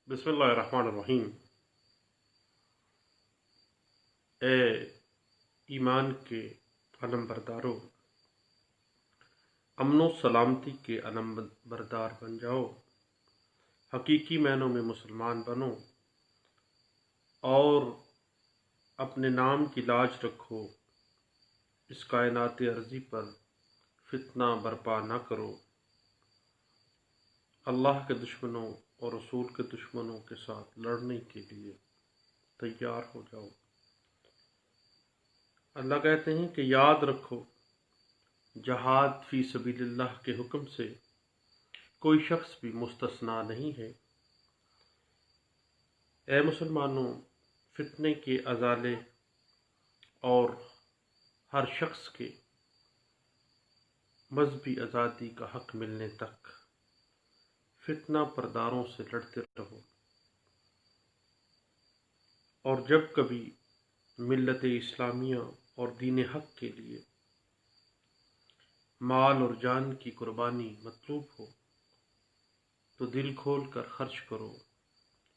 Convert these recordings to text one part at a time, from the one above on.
बिस्मिल्लाहिर्रहमानिर्रहीम। ए ईमान के अलम बरदारो, अमनो सलामती के अलम बरदार बन जाओ। हकीकी मायनों में मुसलमान बनो और अपने नाम की लाज रखो। इस कायनात अर्जी पर फितना बर्पा ना करो। अल्लाह के दुश्मनों और रसूल के दुश्मनों के साथ लड़ने के लिए तैयार हो जाओ। अल्लाह कहते हैं कि याद रखो, जहाद फी सबीलिल्लाह के हुक्म से कोई शख्स भी मुस्तस्ना नहीं है। ए मुसलमानों, फितने के अजाले और हर शख्स के मजहबी आज़ादी का हक मिलने तक फितना परदारों से लड़ते रहो। और जब कभी मिल्लत इस्लामिया और दीन हक के लिए माल और जान की कुर्बानी मतलूब हो तो दिल खोल कर खर्च करो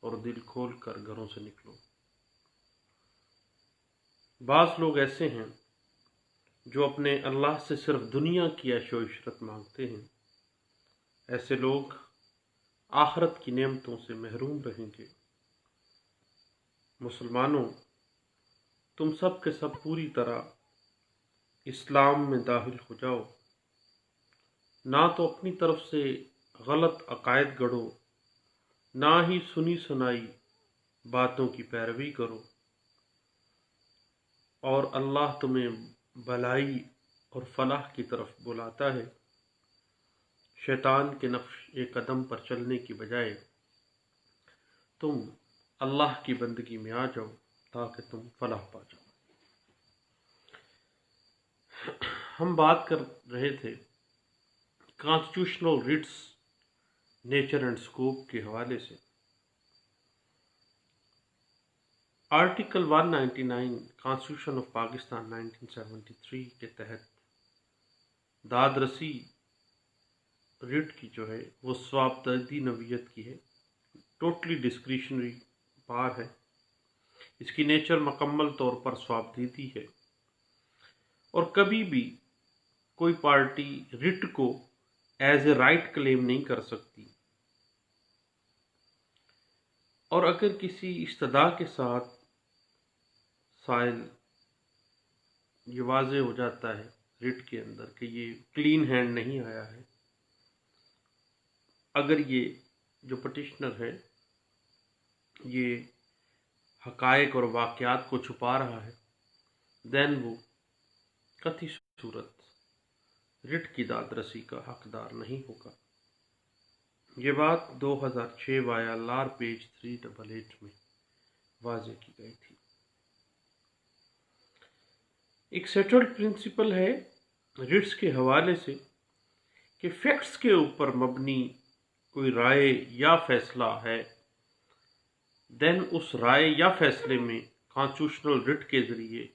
और दिल खोल कर घरों से निकलो। बाज़ लोग ऐसे हैं जो अपने अल्लाह से सिर्फ दुनिया की ऐशो इशरत मांगते हैं। ऐसे लोग आखिरत की नेमतों से महरूम रहेंगे। मुसलमानों, तुम सब के सब पूरी तरह इस्लाम में दाखिल हो जाओ। ना तो अपनी तरफ से गलत अकायद गढ़ो, ना ही सुनी सुनाई बातों की पैरवी करो। और अल्लाह तुम्हें भलाई और फलाह की तरफ बुलाता है। शैतान के नक्श कदम पर चलने की बजाय तुम अल्लाह की बंदगी में आ जाओ ताकि तुम फलाह पा जाओ। हम बात कर रहे थे constitutional writs nature and scope के हवाले से। आर्टिकल 199 कॉन्स्टिट्यूशन ऑफ पाकिस्तान 1973 के तहत दादरसी रिट की जो है वो स्वाबतदी नवीयत की है, टोटली डिस्क्रिशनरी पार है। इसकी नेचर मुकम्मल तौर पर स्वाबतदी है और कभी भी कोई पार्टी रिट को एज ए राइट क्लेम नहीं कर सकती। और अगर किसी इस्तदा के साथ साइल ये वाज़े हो जाता है रिट के अंदर कि ये क्लीन हैंड नहीं आया है, अगर ये जो पटिशनर है ये हकायक और वाक़यात को छुपा रहा है, देन वो कतई सूरत रिट की दादरसी का हकदार नहीं होगा। ये बात 2006 वाया लार पेज 388 में वाज़े की गई थी। एक सेटल्ड प्रिंसिपल है रिट्स के हवाले से कि फैक्ट्स के ऊपर मबनी कोई राय या फैसला है, देन उस राय या फैसले में कॉन्स्टिट्यूशनल रिट के ज़रिए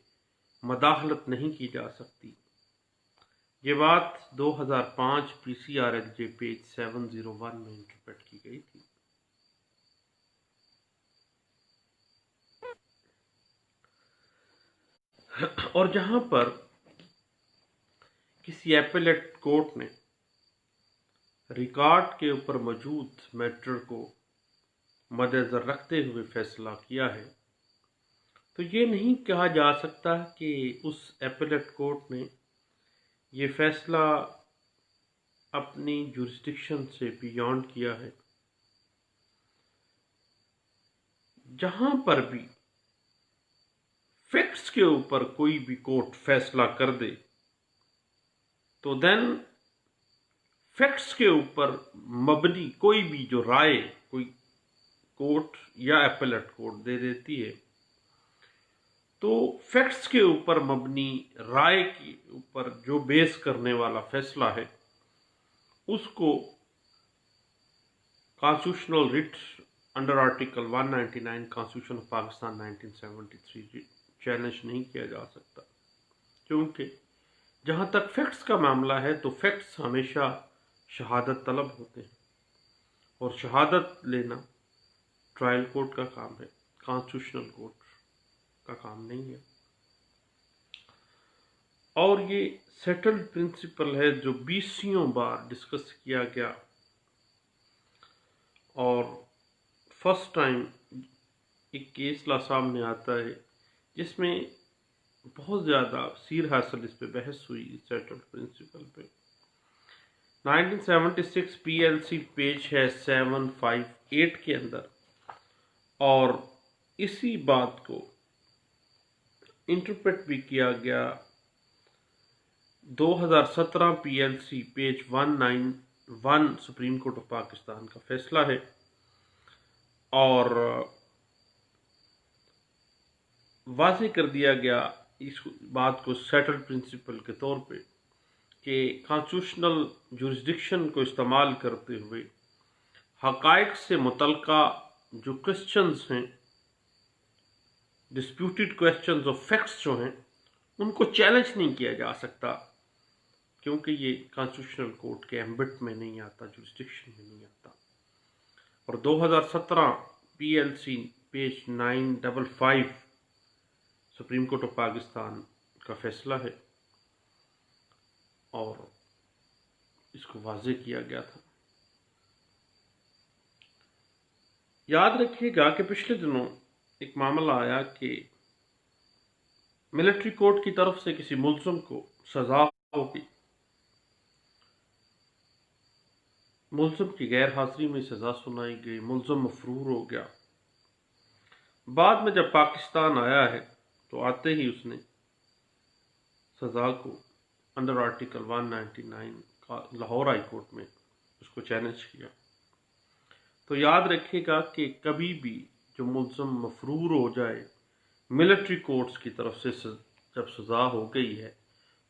मदाखलत नहीं की जा सकती। ये बात 2005 PCRLJ पेज 701 में इंटरप्रेट की गई थी। और जहां पर किसी एपेलेट कोर्ट ने रिकॉर्ड के ऊपर मौजूद मैटर को मद्देनज़र रखते हुए फैसला किया है, तो ये नहीं कहा जा सकता कि उस एपेलेट कोर्ट ने ये फैसला अपनी जुरिस्डिक्शन से बियॉन्ड किया है। जहां पर भी फैक्ट्स के ऊपर कोई भी कोर्ट फैसला कर दे तो देन फैक्ट्स के ऊपर मबनी कोई भी जो राय कोई कोर्ट या एपेलेट कोर्ट दे देती है, तो फैक्ट्स के ऊपर मबनी राय के ऊपर जो बेस करने वाला फैसला है उसको constitutional writ under article 199 constitution of Pakistan 1973 challenge नहीं किया जा सकता। क्योंकि जहाँ तक फैक्ट्स का मामला है तो फैक्ट्स हमेशा शहादत तलब होते हैं और शहादत लेना ट्रायल कोर्ट का काम है, कॉन्स्टिट्यूशनल कोर्ट का काम नहीं है। और ये सेटल्ड प्रिंसिपल है जो 20 बार डिस्कस किया गया, और फर्स्ट टाइम एक केस ला सामने आता है जिसमें बहुत ज़्यादा सीर हासिल इस पे बहस हुई सेटल्ड प्रिंसिपल पे। 1976 PLC पेज है 758 के अंदर, और इसी बात को इंटरप्रेट भी किया गया 2017 PLC page 191 supreme court of Pakistan का फैसला है। और वाज़ेह कर दिया गया इस बात को सेटल्ड प्रिंसिपल के तौर पे कि कॉन्स्टिट्यूशनल जुरिस्डिक्शन को इस्तेमाल करते हुए हक़ाइक़ से मुतल्लिका जो क्वेश्चंस हैं, डिस्प्यूटेड क्वेश्चंस और फैक्ट्स जो हैं, उनको चैलेंज नहीं किया जा सकता, क्योंकि ये कॉन्स्टिट्यूशनल कोर्ट के एम्बिट में नहीं आता, जुरिस्डिक्शन में नहीं आता। और 2017 PLC page 955 supreme court of Pakistan का फैसला है, और इसको वाज़ेह किया गया था। याद रखिएगा कि पिछले दिनों एक मामला आया कि मिलिट्री कोर्ट की तरफ से किसी मुल्ज़िम को सज़ा होगी, मुल्ज़िम की गैर हाज़िरी में सज़ा सुनाई गई, मुल्ज़िम मफरूर हो गया। बाद में जब पाकिस्तान आया है तो आते ही उसने सज़ा को अंडर आर्टिकल 199 का लाहौर हाई कोर्ट में उसको चैलेंज किया। तो याद रखिएगा कि कभी भी जो मुल्ज़िम मफरूर हो जाए मिलिट्री कोर्ट्स की तरफ से जब सज़ा हो गई है,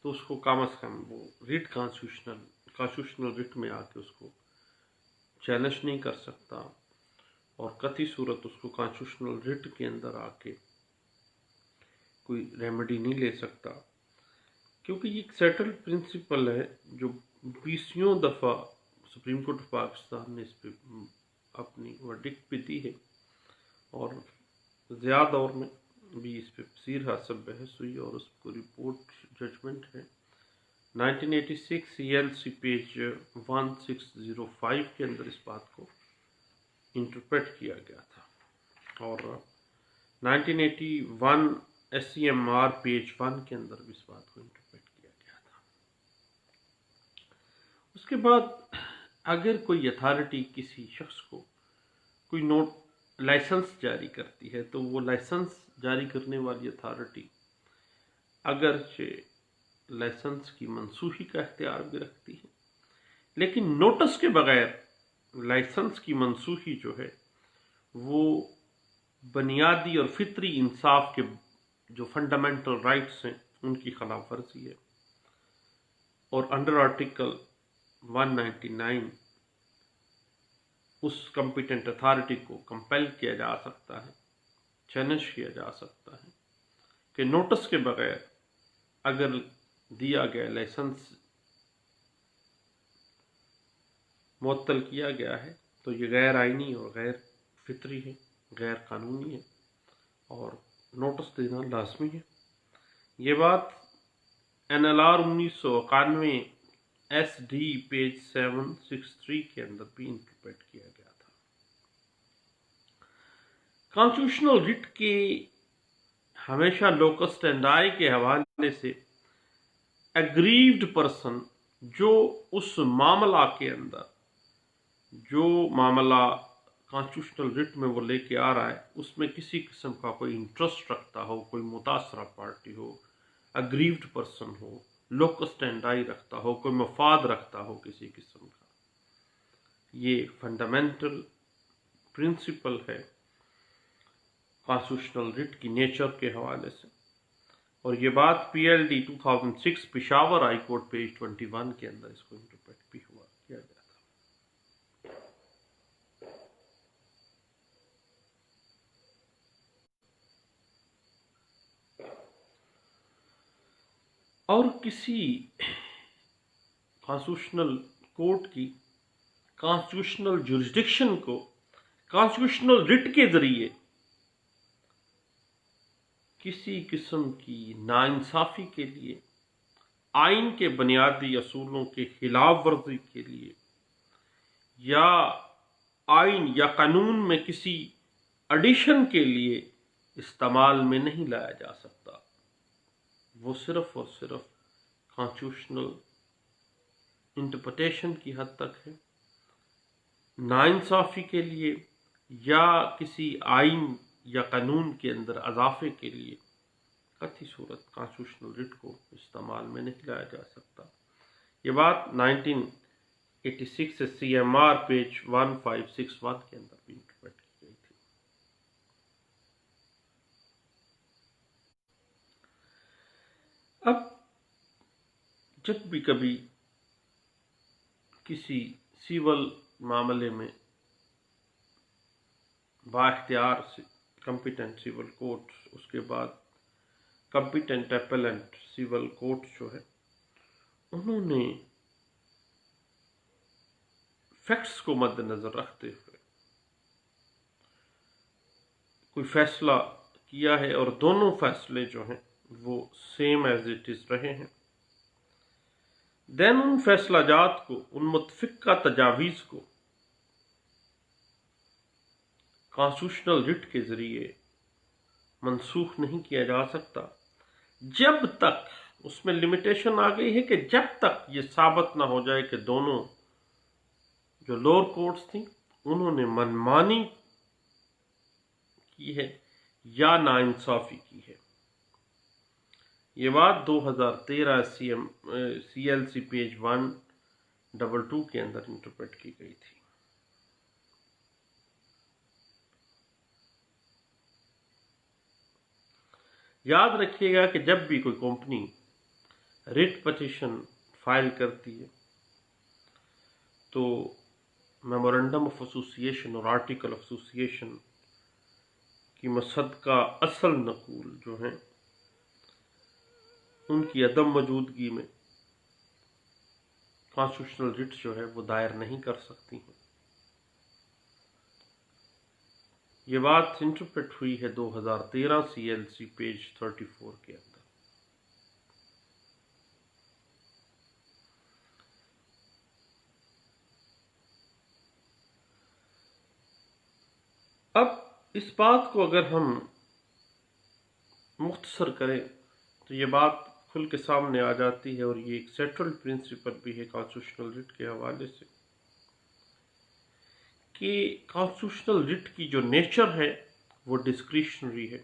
तो उसको कम अज़ कम वो रिट कॉन्स्टिट्यूशनल रिट में आके उसको चैलेंज नहीं कर सकता, और कतई सूरत उसको कॉन्स्टिट्यूशनल रिट के अंदर आके कोई रेमेडी नहीं ले सकता, क्योंकि ये एक सेटल्ड प्रिंसिपल है जो 20 दफ़ा सुप्रीम कोर्ट ऑफ पाकिस्तान ने इस पर अपनी वर्डिक्ट भी दी है, और ज़िया दौर में भी इस पर सीर हासिल बहस हुई, और उसको रिपोर्ट जजमेंट है 1986 CLC पेज 1605 के अंदर इस बात को इंटरप्रेट किया गया था, और 1981 SCMR पेज 1 के अंदर भी इस बात को इंटरप्रेट किया गया था। उसके बाद अगर कोई अथॉरिटी किसी शख्स को कोई लाइसेंस जारी करती है, तो वो लाइसेंस जारी करने वाली अथॉरिटी अगरचे लाइसेंस की मनसूखी का इख्तियार भी रखती है, लेकिन नोटिस के बगैर लाइसेंस की मनसूखी जो है वो बुनियादी और फितरी इंसाफ के जो फंडामेंटल राइट्स हैं उनकी खिलाफ वर्जी है, और अंडर आर्टिकल 199 उस कॉम्पिटेंट अथॉरिटी को कंपेल किया जा सकता है, चैलेंज किया जा सकता है कि नोटिस के बगैर अगर दिया गया लाइसेंस मुअत्तल किया गया है तो ये गैर आइनी और गैर फितरी है, गैर कानूनी है, और नोटिस देना लाजमी है। ये बात NLR 1991 SD पेज 763 के अंदर भी इंटरप्रेट किया गया था। कॉन्स्टिट्यूशनल रिट के हमेशा लोकस स्टैंडाई के हवाले से एग्रीव्ड पर्सन जो उस मामला के अंदर जो मामला कॉन्स्टिट्यूशनल रिट में वो लेके आ रहा है उसमें किसी किस्म का कोई इंटरेस्ट रखता हो, कोई मुतासरा पार्टी हो, एग्रीव्ड पर्सन हो, लोकस स्टैंडाई रखता हो, कोई मफाद रखता हो किसी किस्म का, ये फंडामेंटल प्रिंसिपल है कॉन्स्टिट्यूशनल रिट की नेचर के हवाले से। और ये बात PLD 2006 Peshawar high court page 21 के अंदर इसको इंटरप्रेट भी किया गया था। और किसी कॉन्स्टिट्यूशनल कोर्ट की कॉन्स्टिट्यूशनल जुरिस्डिक्शन को कॉन्स्टिट्यूशनल रिट के जरिए किसी किस्म की नाइंसाफ़ी के लिए, आइन के बुनियादी असूलों के खिलाफ वर्जी के लिए या आइन या कानून में किसी एडिशन के लिए इस्तेमाल में नहीं लाया जा सकता। वो सिर्फ और सिर्फ कॉन्स्टिट्यूशनल इंटरप्रिटेशन की हद तक है। नाइंसाफ़ी के लिए या किसी आइन या कानून के अंदर अजाफे के लिए कतई सूरत कॉन्स्टिट्यूशनल रिट को इस्तेमाल में नहीं लाया जा सकता। ये बात 1986 से CMR पेज 1561 के अंदर भी इंटरप्रेट की गई थी। अब जब भी कभी किसी सिविल मामले में बाइख्तियार से कॉम्पिटेंट सिविल कोर्ट, उसके बाद कॉम्पिटेंट एपेलेंट सिविल कोर्ट जो है, उन्होंने फैक्ट्स को मद्देनजर रखते हुए कोई फैसला किया है और दोनों फैसले जो हैं वो सेम एज इट इज रहे हैं, देन उन फैसला जात को, उन मुतफिका तजावीज़ को कॉन्स्टिट्यूशनल रिट के ज़रिए मनसूख नहीं किया जा सकता जब तक, उसमें लिमिटेशन आ गई है कि जब तक ये साबित ना हो जाए कि दोनों जो लोअर कोर्ट्स थी उन्होंने मनमानी की है या नाइंसाफ़ी की है। ये बात 2013 CLC पेज 122 के अंदर इंटरप्रेट की गई थी। याद रखिएगा कि जब भी कोई कंपनी रिट पिटीशन फाइल करती है तो मेमोरेंडम ऑफ एसोसिएशन और आर्टिकल ऑफ एसोसिएशन की मुसद्दका असल नकूल जो हैं उनकी अदम मौजूदगी में कॉन्स्टिट्यूशनल रिट जो है वो दायर नहीं कर सकती हैं। ये बात इंटरप्रेट हुई है 2013 CLC पेज 34 के अंदर। अब इस बात को अगर हम मुख्तसर करें तो ये बात खुल के सामने आ जाती है और ये एक सेंट्रल प्रिंसिपल भी है कॉन्स्टिट्यूशनल रिट के हवाले से कि कॉन्स्टिट्यूशनल रिट की जो नेचर है वो डिस्क्रिशनरी है,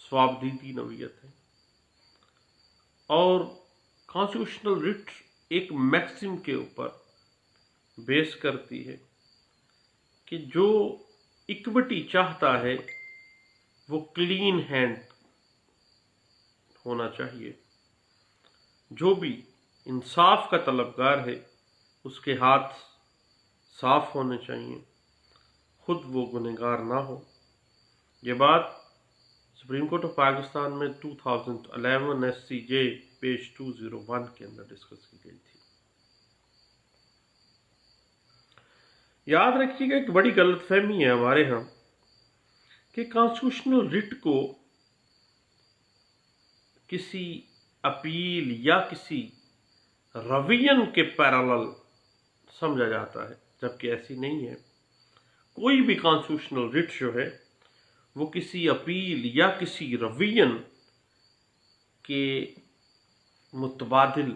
स्वाबदीदी नौयत है, और कॉन्स्टिट्यूशनल रिट एक मैक्सिम के ऊपर बेस करती है कि जो इक्विटी चाहता है वो क्लीन हैंड होना चाहिए। जो भी इंसाफ का तलबगार है उसके हाथ साफ होने चाहिए, खुद वो गुनहगार ना हो। ये बात सुप्रीम कोर्ट ऑफ पाकिस्तान में 2011 SCJ पेज 201 के अंदर डिस्कस की गई थी। याद रखिएगा एक बड़ी गलतफहमी है हमारे यहाँ कि कॉन्स्टिट्यूशनल रिट को किसी अपील या किसी रवियन के पैरेलल समझा जाता है, जबकि ऐसी नहीं है। कोई भी कॉन्स्टिट्यूशनल रिट जो है वो किसी अपील या किसी रवियन के मुतबादिल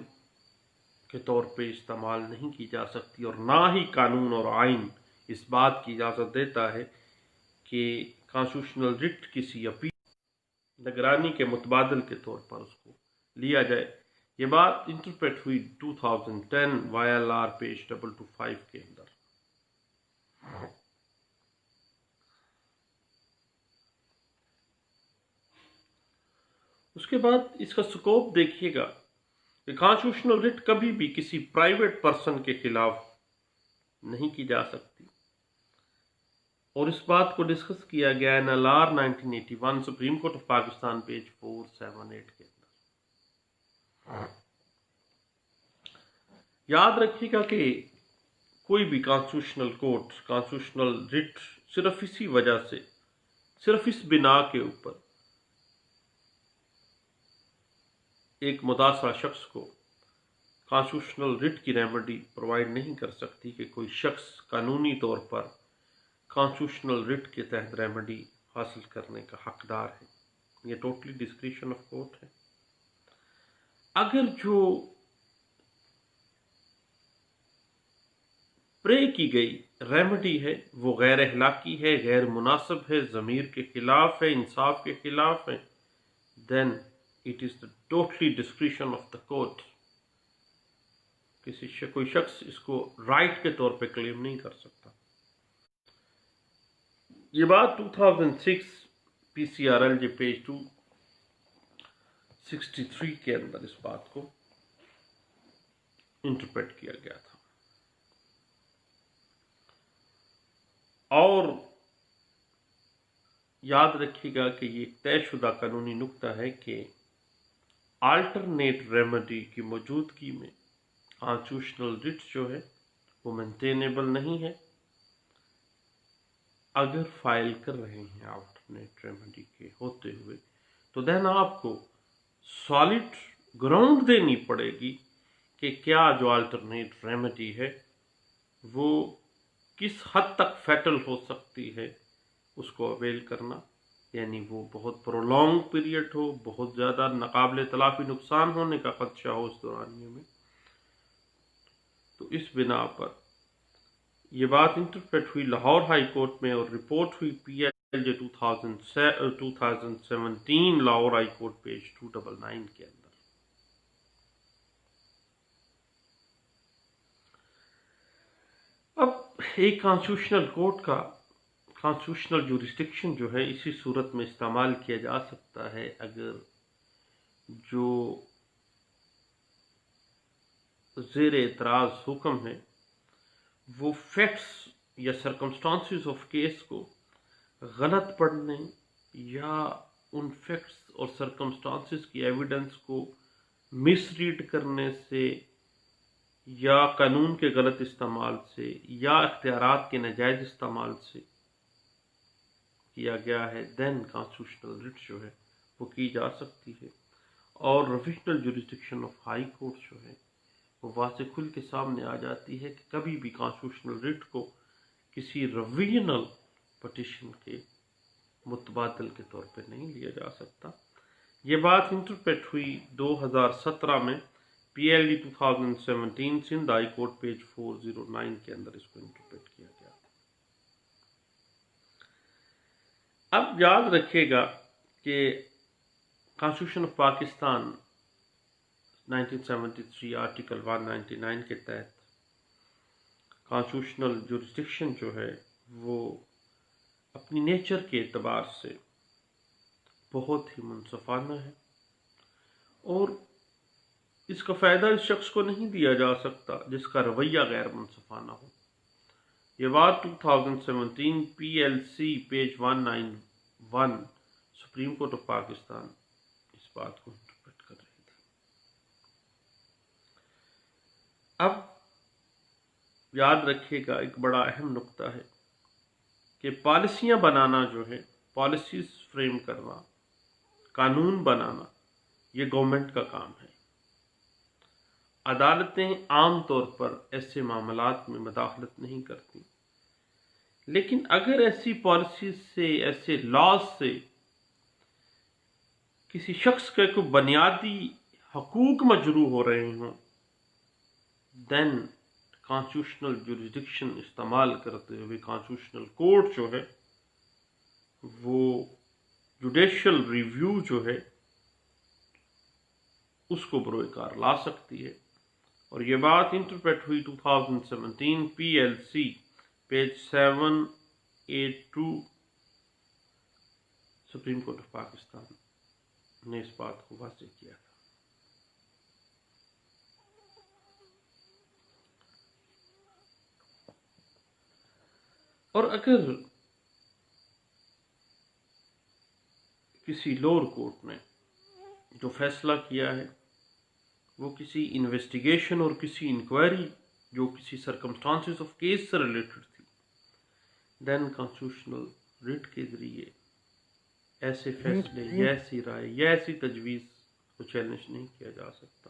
के तौर पे इस्तेमाल नहीं की जा सकती, और ना ही कानून और आइन इस बात की इजाज़त देता है कि कॉन्स्टिट्यूशनल रिट किसी अपील निगरानी के मुतबादिल के तौर पर उसको लिया जाए। ये बात इंटरप्रेट हुई 2010 YLR पेज 225 के अंदर। उसके बाद इसका स्कोप देखिएगा कि कॉन्स्टिट्यूशनल रिट कभी भी किसी प्राइवेट पर्सन के खिलाफ नहीं की जा सकती, और इस बात को डिस्कस किया गया है NLR 1981 supreme court of Pakistan page 478 के अंदर। याद रखिएगा कि کوئی بھی کانسٹیٹیوشنل کورٹ، کانسٹیٹیوشنل رٹ صرف اسی وجہ سے، صرف اس بنا کے اوپر ایک متاثرہ شخص کو کانسٹیٹیوشنل رٹ کی ریمیڈی پرووائڈ نہیں کر سکتی کہ کوئی شخص قانونی طور پر کانسٹیٹیوشنل رٹ کے تحت ریمیڈی حاصل کرنے کا حقدار ہے۔ یہ ٹوٹلی ڈسکریشن آف کورٹ ہے۔ اگر جو پرے کی گئی ریمیڈی ہے وہ غیر اخلاقی ہے، غیر مناسب ہے، ضمیر کے خلاف ہے، انصاف کے خلاف ہے، then it is the totally discretion of the court۔ کوئی شخص اس کو رائٹ کے طور پہ کلیم نہیں کر سکتا۔ یہ بات 2006 P C R L J page 263 کے اندر اس بات کو انٹرپریٹ کیا گیا تھا۔ اور یاد رکھیے گا کہ یہ ایک طے شدہ قانونی نکتہ ہے کہ آلٹرنیٹ ریمیڈی کی موجودگی میں کانسٹیٹیوشنل رٹ جو ہے وہ مینٹینیبل نہیں ہے اگر فائل کر رہے ہیں آلٹرنیٹ ریمیڈی کے ہوتے ہوئے، تو دین آپ کو سالڈ گراؤنڈ دینی پڑے گی کہ کیا جو آلٹرنیٹ ریمیڈی ہے وہ کس حد تک فیٹل ہو سکتی ہے اس کو اویل کرنا، یعنی وہ بہت پرولونگ پیریڈ ہو، بہت زیادہ ناقابل تلافی نقصان ہونے کا خدشہ ہو اس دورانیے میں۔ تو اس بنا پر یہ بات انٹرپریٹ ہوئی لاہور ہائی کورٹ میں اور رپورٹ ہوئی پی ایل جے 2017 لاہور ہائی کورٹ پیج 299 کے اندر۔ اب ایک کانسٹیٹیوشنل کورٹ کا کانسٹیٹیوشنل جورسڈکشن جو ہے اسی صورت میں استعمال کیا جا سکتا ہے اگر جو زیر اعتراض حکم ہے وہ فیکٹس یا سرکمسٹانسز آف کیس کو غلط پڑھنے یا ان فیکٹس اور سرکمسٹانسز کی ایویڈنس کو مس ریڈ کرنے سے یا قانون کے غلط استعمال سے یا اختیارات کے ناجائز استعمال سے کیا گیا ہے، دین کانسٹیٹیوشنل رٹ جو ہے وہ کی جا سکتی ہے۔ اور ریویژنل جورسڈکشن آف ہائی کورٹ جو ہے وہ واضح کھل کے سامنے آ جاتی ہے کہ کبھی بھی کانسٹیٹیوشنل رٹ کو کسی ریویژنل پٹیشن کے متبادل کے طور پہ نہیں لیا جا سکتا۔ یہ بات انٹرپریٹ ہوئی 2017 میں P L D 2017 Sindh high court page 409 کے اندر اس کو انٹرپریٹ کیا گیا تھا۔ اب یاد رکھیے گا کہ کانسٹیٹیوشن آف پاکستان 1973 آرٹیکل 199 کے تحت کانسٹیٹیوشنل جورسڈکشن جو ہے وہ اپنی نیچر کے اعتبار سے بہت ہی منصفانہ ہے، اور اس کا فائدہ اس شخص کو نہیں دیا جا سکتا جس کا رویہ غیر منصفانہ ہو۔ یہ بات 2017 P L C page 191 supreme court of Pakistan اس بات کو انٹرپریٹ کر رہی تھی۔ اب یاد رکھیے گا ایک بڑا اہم نقطہ ہے کہ پالیسیاں بنانا جو ہے، پالیسیز فریم کرنا، قانون بنانا، یہ گورنمنٹ کا کام ہے۔ عدالتیں عام طور پر ایسے معاملات میں مداخلت نہیں کرتی، لیکن اگر ایسی پالیسیز سے، ایسے لاز سے کسی شخص کے کوئی بنیادی حقوق مجروح ہو رہے ہوں، دین کانسٹیٹیوشنل جورسڈکشن استعمال کرتے ہوئے کانسٹیٹیوشنل کورٹ جو ہے وہ جوڈیشل ریویو جو ہے اس کو بروئے کار لا سکتی ہے۔ اور یہ بات انٹرپریٹ ہوئی 2017 P L C page 782 Supreme court of Pakistan نے اس بات کو واضح کیا تھا۔ اور اگر کسی لوور کورٹ نے جو فیصلہ کیا ہے وہ کسی انویسٹیگیشن اور کسی انکوائری جو کسی سرکمسٹانسز آف کیس سے ریلیٹڈ تھی، دین کانسٹیٹیوشنل ریٹ کے ذریعے ایسے فیصلے یا ایسی رائے یا ایسی تجویز کو چیلنج نہیں کیا جا سکتا۔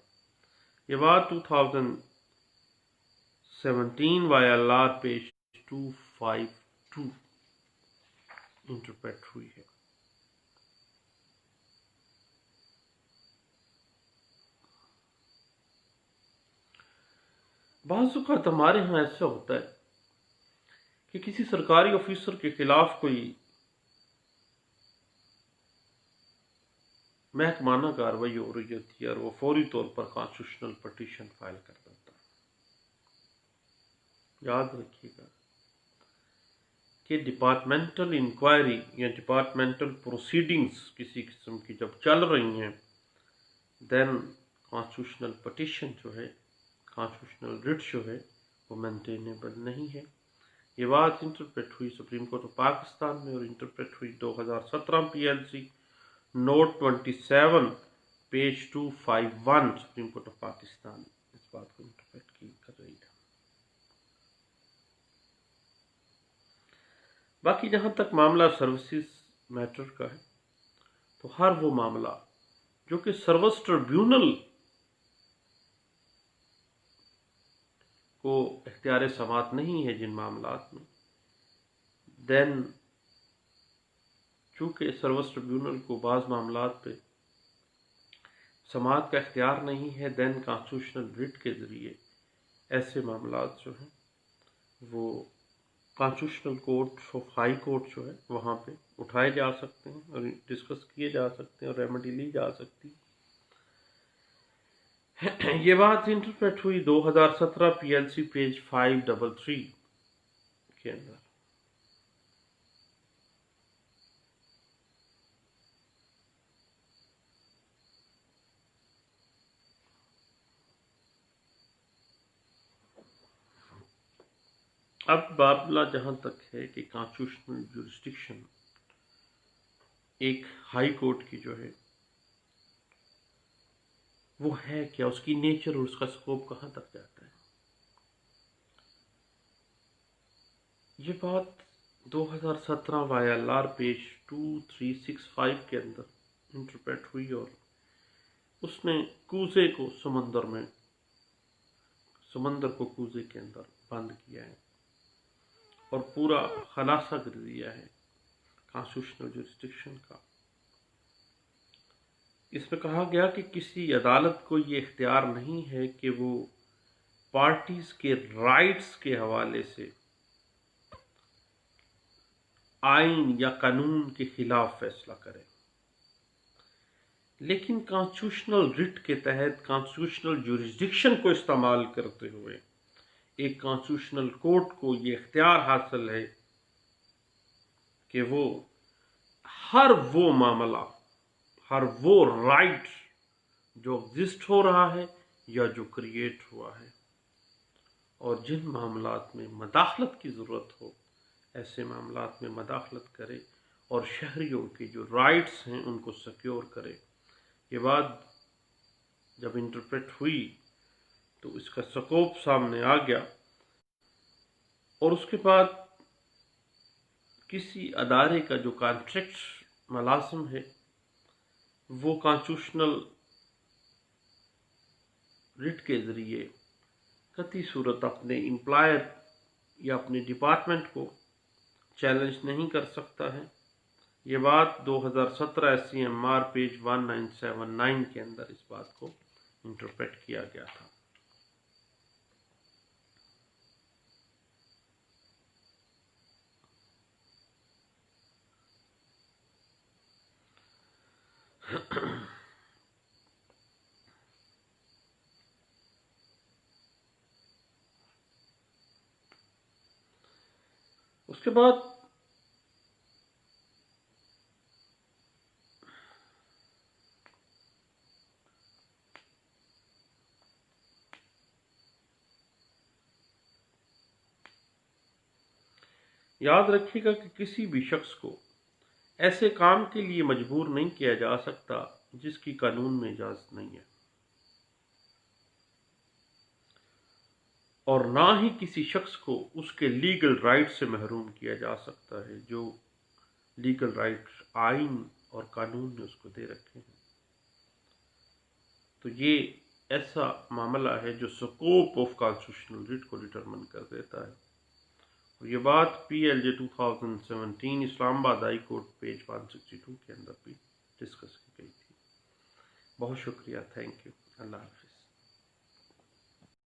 یہ بات 2017 وایا لار پیج 252 انٹرپریٹ ہوئی ہے۔ بعض اوقات ہمارے ہاں ایسا ہوتا ہے کہ کسی سرکاری آفیسر کے خلاف کوئی محکمانہ کارروائی ہو رہی ہوتی ہے اور وہ فوری طور پر کانسٹیٹیوشنل پٹیشن فائل کر دیتا ہے۔ یاد رکھیے گا کہ ڈپارٹمنٹل انکوائری یا ڈپارٹمنٹل پروسیڈنگز کسی قسم کی جب چل رہی ہیں، دین کانسٹیٹیوشنل پٹیشن جو ہے، کانسٹیٹیوشنل ریٹ جو ہے وہ مینٹینیبل نہیں ہے۔ یہ بات انٹرپریٹ ہوئی سپریم کورٹ آف پاکستان میں اور انٹرپریٹ ہوئی 2017 PLC note 27 page 251 supreme court of Pakistan اس بات کو انٹرپریٹ کر رہی ہے۔ باقی جہاں تک معاملہ سروسز میٹر کا ہے تو ہر وہ معاملہ جو کہ سروس ٹریبیونل کو اختیار سماعت نہیں ہے جن معاملات میں، دین چونکہ سروس ٹریبیونل کو بعض معاملات پہ سماعت کا اختیار نہیں ہے، دین کانسٹیٹیوشنل ریٹ کے ذریعے ایسے معاملات جو ہیں وہ constitutional court of high court جو ہے وہاں پہ اٹھائے جا سکتے ہیں اور ڈسکس کیے جا سکتے ہیں اور ریمیڈی لی جا سکتی ہے۔ یہ بات انٹرپریٹ ہوئی 2017 PLC پیج 533 کے اندر۔ اب معاملہ جہاں تک ہے کہ کانسٹیٹیوشنل جورسڈکشن ایک ہائی کورٹ کی جو ہے وہ ہے کیا، اس کی نیچر اور اس کا سکوپ کہاں تک جاتا ہے، یہ بات 2017 وایا لار پیج 2365 کے اندر انٹرپریٹ ہوئی اور اس نے کوزے کو سمندر کو کوزے کے اندر بند کیا ہے اور پورا خلاصہ کر دیا ہے کانسٹیٹیوشنل جورسڈکشن کا۔ اس میں کہا گیا کہ کسی عدالت کو یہ اختیار نہیں ہے کہ وہ پارٹیز کے رائٹس کے حوالے سے آئین یا قانون کے خلاف فیصلہ کرے، لیکن کانسٹیٹیوشنل ریٹ کے تحت کانسٹیٹیوشنل جورسڈکشن کو استعمال کرتے ہوئے ایک کانسٹیٹیوشنل کورٹ کو یہ اختیار حاصل ہے کہ وہ ہر وہ معاملہ، ہر وہ رائٹ جو ایگزسٹ ہو رہا ہے یا جو کریٹ ہوا ہے اور جن معاملات میں مداخلت کی ضرورت ہو ایسے معاملات میں مداخلت کرے اور شہریوں کے جو رائٹس ہیں ان کو سیکیور کرے۔ یہ بات جب انٹرپریٹ ہوئی تو اس کا سکوپ سامنے آ گیا اور اس کے بعد کسی ادارے کا جو کانٹریکٹ ملازم ہے وہ کانسٹیٹیوشنل ریٹ کے ذریعے قطعی صورت اپنے امپلائر یا اپنے ڈپارٹمنٹ کو چیلنج نہیں کر سکتا ہے۔ یہ بات 2017 SCMR پیج 1979 کے اندر اس بات کو انٹرپریٹ کیا گیا تھا۔ اس کے بعد یاد رکھیے گا کہ کسی بھی شخص کو ایسے کام کے لیے مجبور نہیں کیا جا سکتا جس کی قانون میں اجازت نہیں ہے، اور نہ ہی کسی شخص کو اس کے لیگل رائٹ سے محروم کیا جا سکتا ہے جو لیگل رائٹ آئین اور قانون نے اس کو دے رکھے ہیں۔ تو یہ ایسا معاملہ ہے جو سکوپ آف کانسٹیٹیوشنل ریٹ کو ڈٹرمن کر دیتا ہے، اور یہ بات پی ایل جے 2017 اسلام آباد ہائی کورٹ پیج 162 کے اندر بھی ڈسکس کی گئی تھی۔ بہت شکریہ، تھینک یو، اللہ حافظ۔